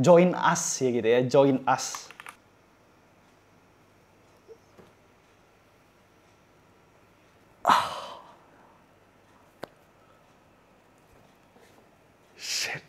join us ya gitu ya, join us. Shit.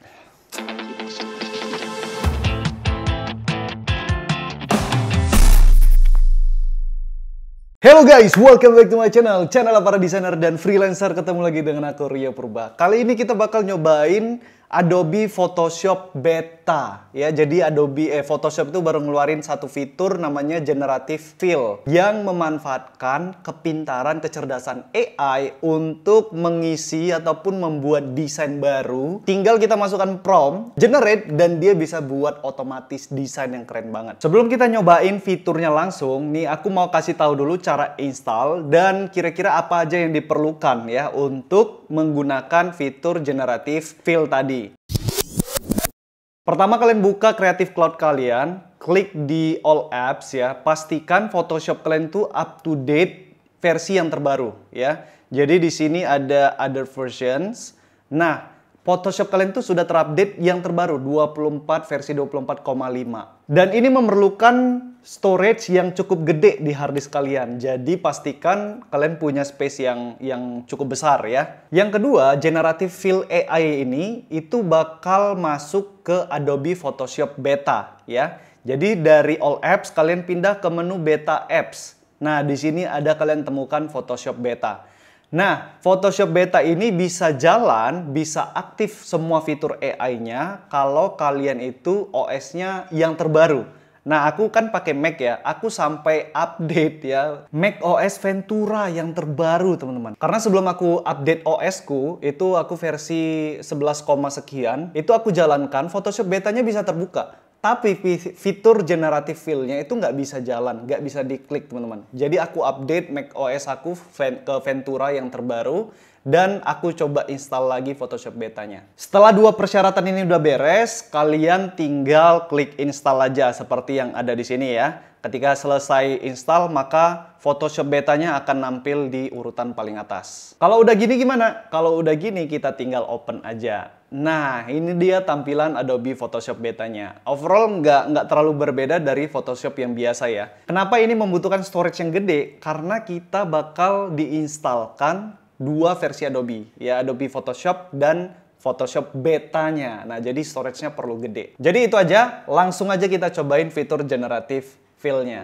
Hello guys, welcome back to my channel para desainer dan freelancer. Ketemu lagi dengan aku, Rio Purba. Kali ini kita bakal nyobain Adobe Photoshop Beta ya. Jadi Adobe Photoshop itu baru ngeluarin satu fitur namanya Generative Fill yang memanfaatkan kepintaran kecerdasan AI untuk mengisi ataupun membuat desain baru. Tinggal kita masukkan prompt, generate, dan dia bisa buat otomatis desain yang keren banget. Sebelum kita nyobain fiturnya langsung, nih aku mau kasih tahu dulu cara install dan kira-kira apa aja yang diperlukan ya untuk menggunakan fitur Generative Fill tadi. Pertama, kalian buka Creative Cloud kalian, klik di All Apps ya, pastikan Photoshop kalian tuh up to date versi yang terbaru ya. Jadi di sini ada other versions. Nah, Photoshop kalian tuh sudah terupdate yang terbaru 24 versi 24,5. Dan ini memerlukan storage yang cukup gede di harddisk kalian. Jadi pastikan kalian punya space yang cukup besar ya. Yang kedua, Generative Fill AI ini itu bakal masuk ke Adobe Photoshop Beta ya. Jadi dari All Apps kalian pindah ke menu Beta Apps. Nah, di sini ada kalian temukan Photoshop Beta. Nah, Photoshop Beta ini bisa jalan, bisa aktif semua fitur AI-nya kalau kalian itu OS-nya yang terbaru. Nah, aku kan pakai Mac ya, aku sampai update ya Mac OS Ventura yang terbaru teman-teman. Karena sebelum aku update OS-ku, itu aku versi 11, sekian, itu aku jalankan, Photoshop Betanya bisa terbuka. Tapi fitur Generative Fill-nya itu nggak bisa jalan, nggak bisa diklik teman-teman. Jadi aku update Mac OS aku ke Ventura yang terbaru dan aku coba install lagi Photoshop Betanya. Setelah dua persyaratan ini udah beres, kalian tinggal klik install aja seperti yang ada di sini ya. Ketika selesai install, maka Photoshop Betanya akan nampil di urutan paling atas. Kalau udah gini gimana? Kalau udah gini kita tinggal open aja. Nah, ini dia tampilan Adobe Photoshop Betanya. Overall nggak terlalu berbeda dari Photoshop yang biasa ya. Kenapa ini membutuhkan storage yang gede? Karena kita bakal diinstalkan dua versi Adobe, ya Adobe Photoshop dan Photoshop Betanya. Nah, jadi storage-nya perlu gede. Jadi itu aja, langsung aja kita cobain fitur Generative Fill-nya.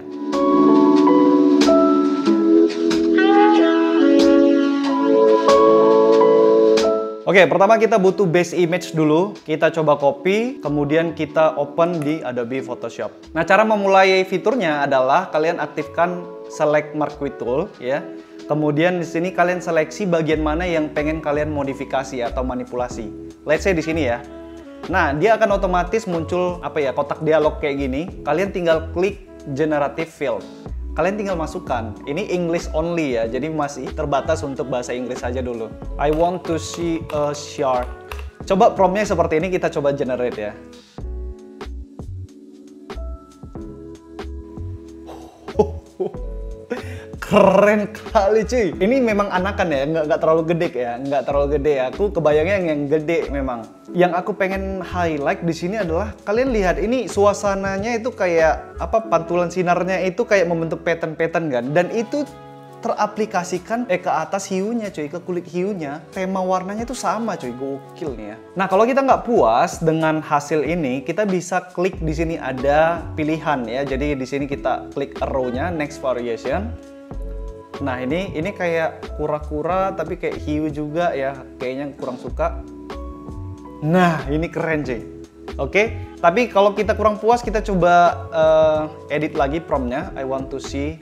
Oke, pertama kita butuh base image dulu. Kita coba copy, kemudian kita open di Adobe Photoshop. Nah, cara memulai fiturnya adalah kalian aktifkan Select Marquee Tool ya. Kemudian di sini kalian seleksi bagian mana yang pengen kalian modifikasi atau manipulasi. Let's say di sini ya. Nah, dia akan otomatis muncul kotak dialog kayak gini. Kalian tinggal klik Generative Fill. Kalian tinggal masukkan. Ini English only ya, jadi masih terbatas untuk bahasa Inggris aja dulu. I want to see a shark. Coba promptnya seperti ini, kita coba generate ya. Keren kali cuy. Ini memang anakan ya, nggak terlalu gede ya, nggak terlalu gede ya. Aku kebayangnya yang gede memang. Yang aku pengen highlight di sini adalah kalian lihat ini suasananya itu kayak pantulan sinarnya itu kayak membentuk pattern-pattern kan, dan itu teraplikasikan ke atas hiunya cuy, ke kulit hiunya. Tema warnanya itu sama cuy, gokil nih ya. Nah, kalau kita nggak puas dengan hasil ini, kita bisa klik di sini ada pilihan ya. Jadi di sini kita klik arrow-nya, next variation. Nah, ini kayak kura-kura tapi kayak hiu juga ya. Kayaknya kurang suka. Nah, ini keren cuy. Oke, tapi kalau kita kurang puas, kita coba edit lagi promptnya. I want to see.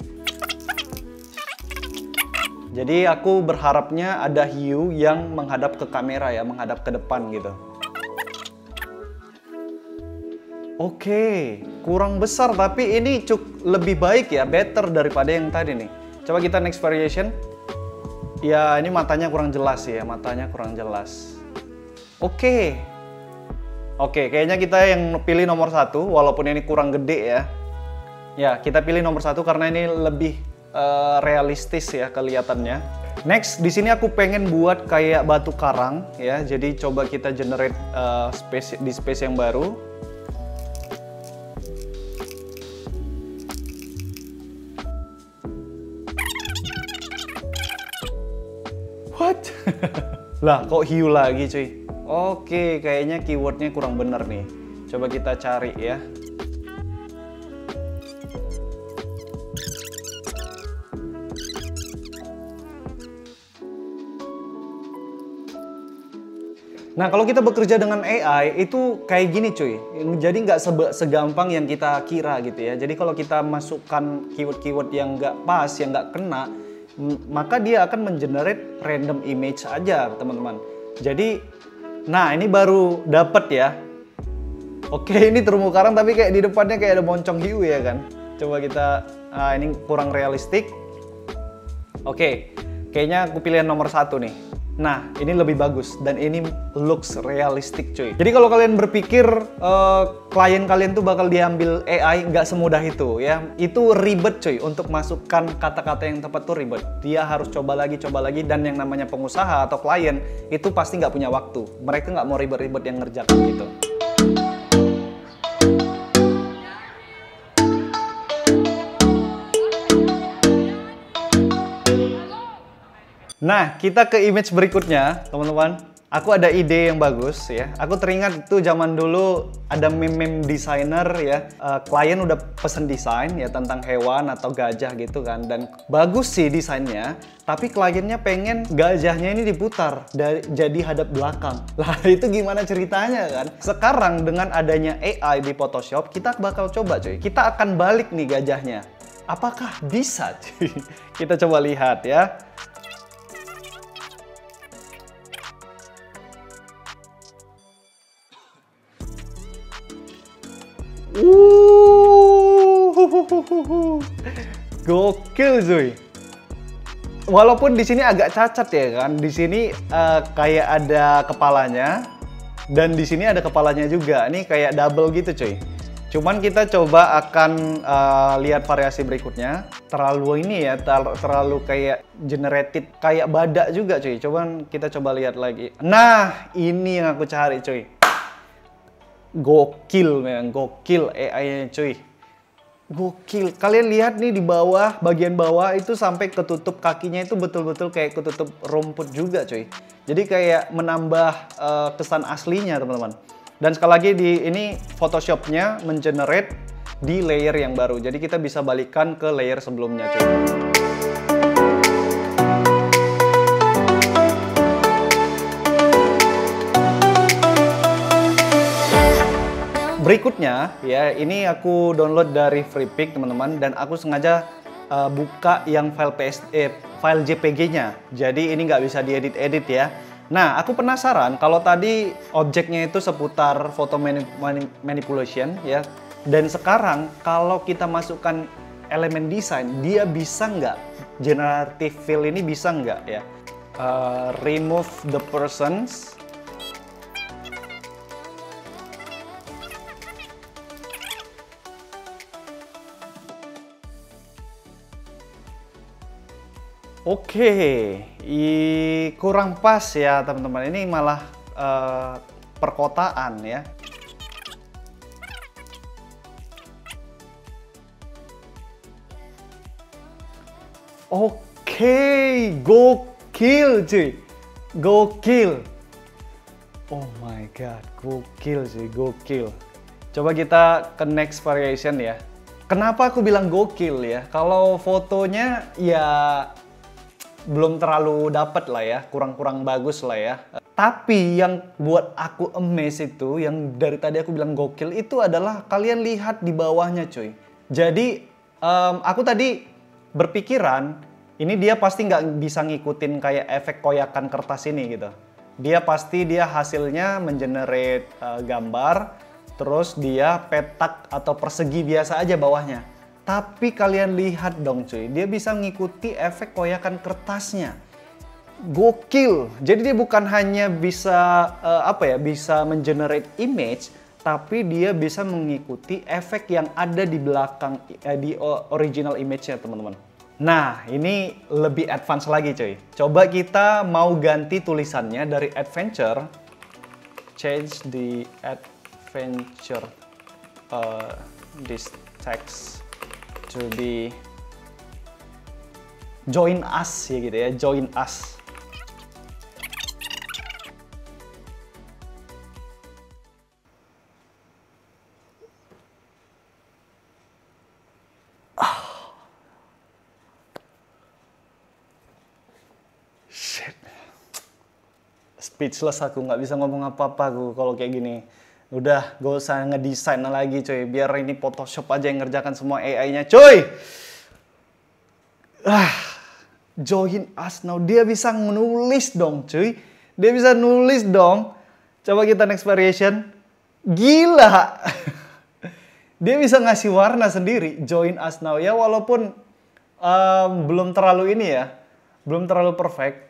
Jadi aku berharapnya ada hiu yang menghadap ke kamera ya, menghadap ke depan gitu. Oke, kurang besar tapi ini lebih baik ya, better daripada yang tadi nih. Coba kita next variation. Ya, ini matanya kurang jelas ya, matanya kurang jelas. Oke, kayaknya kita yang pilih nomor 1, walaupun ini kurang gede ya. Ya, kita pilih nomor 1 karena ini lebih realistis ya kelihatannya. Next, di sini aku pengen buat kayak batu karang ya. Jadi coba kita generate space yang baru. Lah, kok hiu lagi cuy? Oke, kayaknya keywordnya kurang bener nih. Coba kita cari ya. Nah, kalau kita bekerja dengan AI itu kayak gini cuy. Jadi nggak segampang yang kita kira gitu ya. Jadi kalau kita masukkan keyword-keyword yang nggak pas, yang nggak kena, maka dia akan mengenerate random image aja teman-teman. Jadi, nah ini baru dapet ya. Oke, ini terumbu karang tapi kayak di depannya kayak ada moncong hiu ya kan. Coba kita, ini kurang realistik. Oke, kayaknya aku pilih nomor 1 nih. Nah, ini lebih bagus dan ini looks realistic cuy. Jadi kalau kalian berpikir klien kalian tuh bakal diambil AI, nggak semudah itu ya. Itu ribet cuy, untuk masukkan kata-kata yang tepat tuh ribet. Dia harus coba lagi, dan yang namanya pengusaha atau klien itu pasti nggak punya waktu. Mereka nggak mau ribet-ribet yang ngerjakan gitu. Nah, kita ke image berikutnya, teman-teman. Aku ada ide yang bagus ya. Aku teringat itu zaman dulu ada meme designer ya. Klien udah pesen desain ya tentang hewan atau gajah gitu kan. Dan bagus sih desainnya, tapi kliennya pengen gajahnya ini diputar jadi hadap belakang. Lah itu gimana ceritanya kan? Sekarang dengan adanya AI di Photoshop, kita bakal coba cuy. Kita akan balik nih gajahnya. Apakah bisa cuy? Kita coba lihat ya. Gokil cuy. Walaupun di sini agak cacat ya kan. Di sini kayak ada kepalanya dan di sini ada kepalanya juga. Ini kayak double gitu cuy. Cuman kita coba akan lihat variasi berikutnya. Terlalu ini ya, terlalu kayak generated kayak badak juga cuy. Kita coba lihat lagi. Nah, ini yang aku cari cuy. Gokil memang, gokil AI-nya cuy. Gokil. Kalian lihat nih di bawah, bagian bawah itu sampai ketutup kakinya itu betul-betul kayak ketutup rumput juga cuy. Jadi kayak menambah kesan aslinya teman-teman. Dan sekali lagi ini Photoshop-nya mengenerate di layer yang baru. Jadi kita bisa balikkan ke layer sebelumnya cuy. Berikutnya ya, ini aku download dari Freepik teman-teman, dan aku sengaja buka yang file JPG-nya. Jadi ini nggak bisa diedit-edit ya. Nah, aku penasaran kalau tadi objeknya itu seputar photo manipulation ya, dan sekarang kalau kita masukkan elemen desain, dia bisa nggak? Generative fill ini bisa nggak ya? Remove the persons. Oke, kurang pas ya teman-teman. Ini malah perkotaan ya. Oke, gokil cuy. Gokil. Oh my god, gokil cuy, gokil. Coba kita ke next variation ya. Kenapa aku bilang gokil ya? Kalau fotonya ya belum terlalu dapet lah ya, kurang bagus lah ya. Tapi yang buat aku amazed itu, yang dari tadi aku bilang gokil itu adalah kalian lihat di bawahnya cuy. Jadi aku tadi berpikiran ini dia pasti nggak bisa ngikutin kayak efek koyakan kertas ini gitu. Dia hasilnya mengenerate gambar, terus dia petak atau persegi biasa aja bawahnya. Tapi kalian lihat dong cuy, dia bisa ngikuti efek koyakan kertasnya. Gokil. Jadi dia bukan hanya bisa bisa mengenerate image, tapi dia bisa mengikuti efek yang ada di belakang di original image-nya teman-teman. Nah, ini lebih advance lagi cuy. Coba kita mau ganti tulisannya dari adventure, change the adventure this text to be join us ya gitu ya, join us. Speechless aku, nggak bisa ngomong apa-apa aku kalau kayak gini. Udah, gak usah ngedesain lagi cuy. Biar ini Photoshop aja yang ngerjakan semua AI-nya cuy. Join us now. Dia bisa menulis dong cuy. Dia bisa nulis dong. Coba kita next variation. Gila. Dia bisa ngasih warna sendiri. Join us now. Ya walaupun belum terlalu ini ya. Belum terlalu perfect.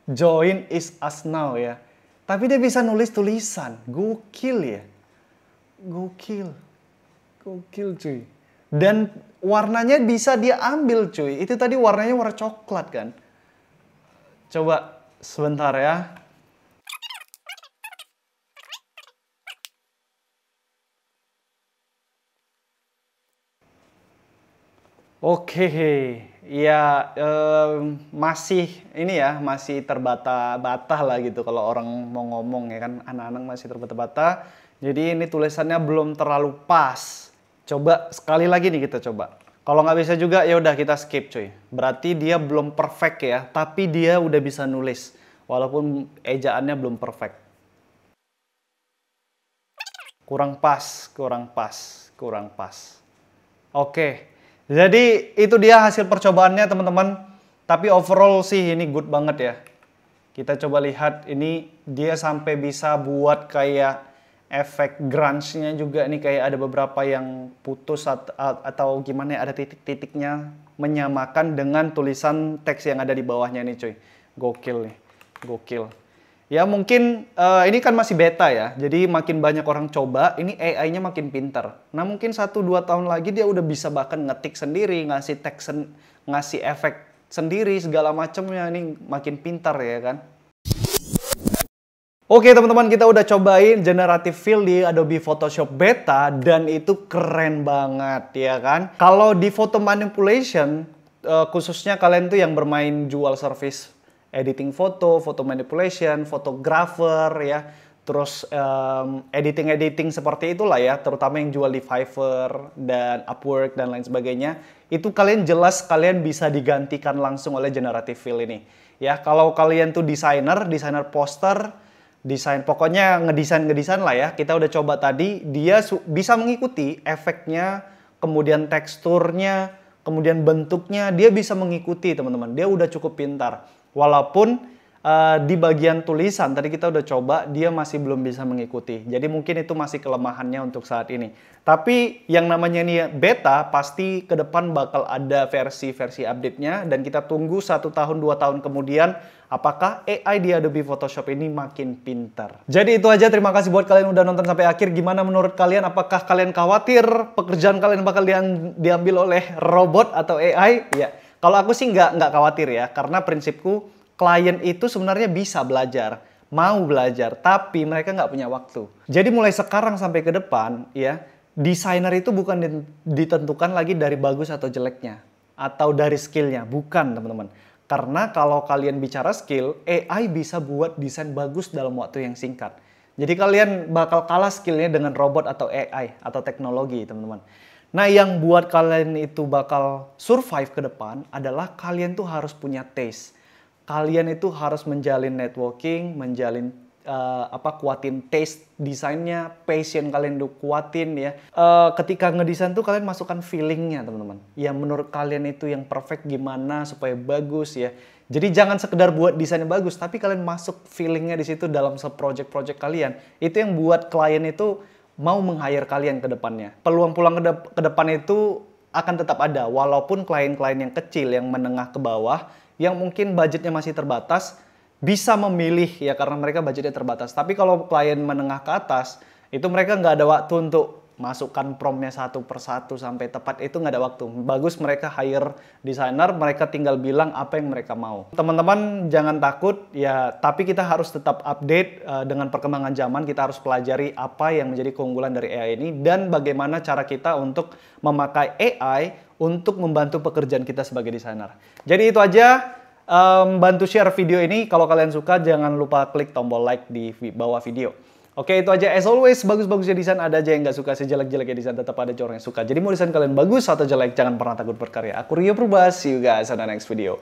Join is us now ya. Tapi dia bisa nulis tulisan. Gokil ya. Gokil. Gokil cuy. Dan warnanya bisa dia ambil cuy. Itu tadi warnanya warna coklat kan. Coba sebentar ya. Oke, ya masih ini ya, masih terbata-bata lah gitu kalau orang mau ngomong ya kan, anak-anak masih terbata-bata. Jadi ini tulisannya belum terlalu pas. Coba sekali lagi nih kita coba. Kalau nggak bisa juga ya udah kita skip cuy. Berarti dia belum perfect ya, tapi dia udah bisa nulis walaupun ejaannya belum perfect. Kurang pas, kurang pas, kurang pas. Oke. Jadi itu dia hasil percobaannya teman-teman. Tapi overall sih ini good banget ya. Kita coba lihat ini dia sampai bisa buat kayak efek grunge-nya juga nih, kayak ada beberapa yang putus atau gimana ya, ada titik-titiknya menyamakan dengan tulisan teks yang ada di bawahnya nih cuy. Gokil nih, gokil. Ya mungkin ini kan masih beta ya, jadi makin banyak orang coba, ini AI-nya makin pintar. Nah mungkin 1-2 tahun lagi dia udah bisa bahkan ngetik sendiri, ngasih teks, ngasih efek sendiri, segala macamnya, ini makin pintar ya kan. Oke teman-teman, kita udah cobain generative fill di Adobe Photoshop Beta dan itu keren banget ya kan. Kalau di photo manipulation, khususnya kalian tuh yang bermain jual service editing foto, foto manipulation, fotografer ya, terus editing seperti itulah ya, terutama yang jual di Fiverr dan Upwork dan lain sebagainya, itu kalian jelas kalian bisa digantikan langsung oleh generative fill ini. Ya, kalau kalian tuh desainer poster, desain pokoknya ngedesain lah ya, kita udah coba tadi, dia bisa mengikuti efeknya, kemudian teksturnya, kemudian bentuknya, dia bisa mengikuti teman-teman, dia udah cukup pintar. Walaupun di bagian tulisan tadi kita udah coba, dia masih belum bisa mengikuti. Jadi mungkin itu masih kelemahannya untuk saat ini. Tapi yang namanya ini beta, pasti ke depan bakal ada versi-versi update-nya. Dan kita tunggu 1 tahun, 2 tahun kemudian, apakah AI di Adobe Photoshop ini makin pintar. Jadi itu aja, terima kasih buat kalian udah nonton sampai akhir. Gimana menurut kalian? Apakah kalian khawatir pekerjaan kalian bakal diambil oleh robot atau AI? Ya. Kalau aku sih nggak khawatir ya, karena prinsipku klien itu sebenarnya bisa belajar, mau belajar, tapi mereka nggak punya waktu. Jadi mulai sekarang sampai ke depan ya, desainer itu bukan ditentukan lagi dari bagus atau jeleknya, atau dari skillnya, bukan teman-teman. Karena kalau kalian bicara skill, AI bisa buat desain bagus dalam waktu yang singkat. Jadi kalian bakal kalah skillnya dengan robot atau AI atau teknologi teman-teman. Nah, yang buat kalian itu bakal survive ke depan adalah kalian tuh harus punya taste. Kalian itu harus menjalin networking, menjalin kuatin taste desainnya, passion kalian tuh kuatin ya. Ketika ngedesain tuh kalian masukkan feelingnya teman-teman. Yang menurut kalian itu yang perfect gimana supaya bagus ya. Jadi jangan sekedar buat desainnya bagus, tapi kalian masuk feelingnya di situ dalam project-project kalian. Itu yang buat klien itu mau meng-hire kalian ke depannya. Peluang-peluang ke depan itu akan tetap ada, walaupun klien-klien yang kecil, yang menengah ke bawah, yang mungkin budgetnya masih terbatas, bisa memilih ya karena mereka budgetnya terbatas. Tapi kalau klien menengah ke atas, itu mereka nggak ada waktu untuk masukkan promptnya satu persatu sampai tepat, itu nggak ada waktu. Bagus mereka hire desainer, mereka tinggal bilang apa yang mereka mau. Teman-teman jangan takut ya, tapi kita harus tetap update dengan perkembangan zaman. Kita harus pelajari apa yang menjadi keunggulan dari AI ini dan bagaimana cara kita untuk memakai AI untuk membantu pekerjaan kita sebagai desainer. Jadi itu aja. Bantu share video ini. Kalau kalian suka jangan lupa klik tombol like di bawah video. Oke, itu aja. As always, bagus-bagusnya desain ada aja yang nggak suka. Sejelek-jeleknya desain tetap ada orang yang suka. Jadi mau desain kalian bagus atau jelek, jangan pernah takut berkarya. Aku Rio Purbas, see you guys on the next video.